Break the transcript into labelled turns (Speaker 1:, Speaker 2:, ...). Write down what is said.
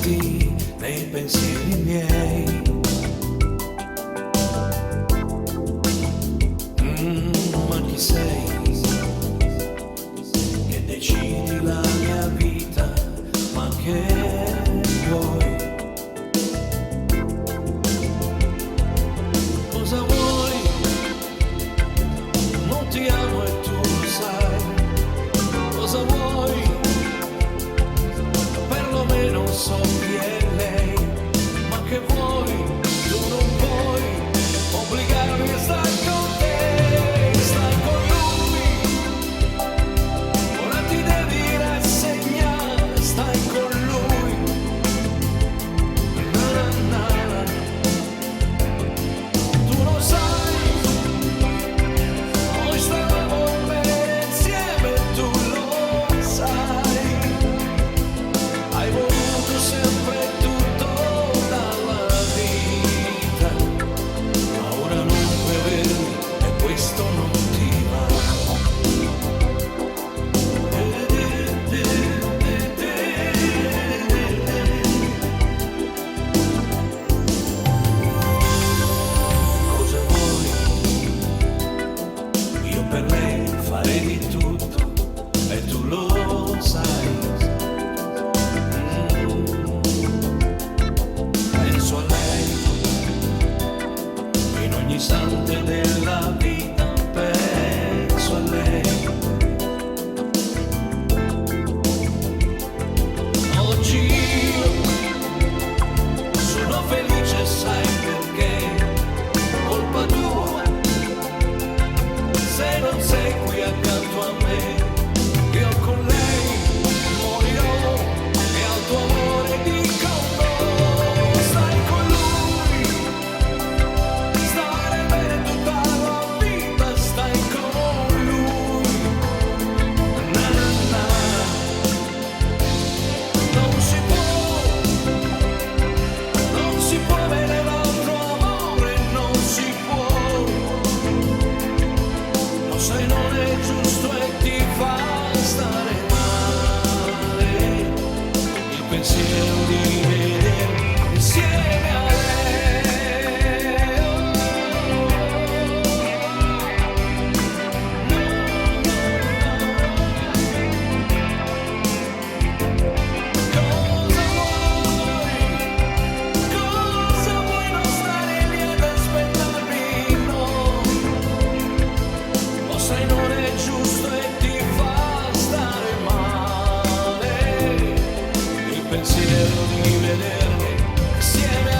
Speaker 1: nascosti nei pensieri miei. Ma chi sei che decidi la mia vita? Ma che vuoi? Cosa vuoi? Non ti amo e tu lo sai. Cosa vuoi? Perlomeno so chi è lei. Ma che vuoi? Tu non puoi obbligarmi a stare con te. Stai con lui, ora ti devi rassegnare. Stai con lui, na na na. Tu lo sai, noi stavamo bene insieme, tu lo sai. Hai voluto sempre tutto dalla vita, ma ora non puoi avermi e questo non ti va. Cosa vuoi? Io per lei farei di tutto e tu lo sai. Penso a lei in ogni istante della vita, penso a lei. Oggi io sono felice, sai perché? Colpa tua, se non sei qui accanto a me. Io con lei morirò e al tuo amore dico no. Stai con lui, stare bene tutta la vita, stai con lui, na na na. Non si può avere l'altro amore, non si può. Lo sai, non è giusto e ti fa stare male il pensiero di vedermi insieme a lei. Cosa vuoi non stare lì ad aspettarmi? No, lo sai, non è giusto e ti fa stare male il pensiero di vedermi insieme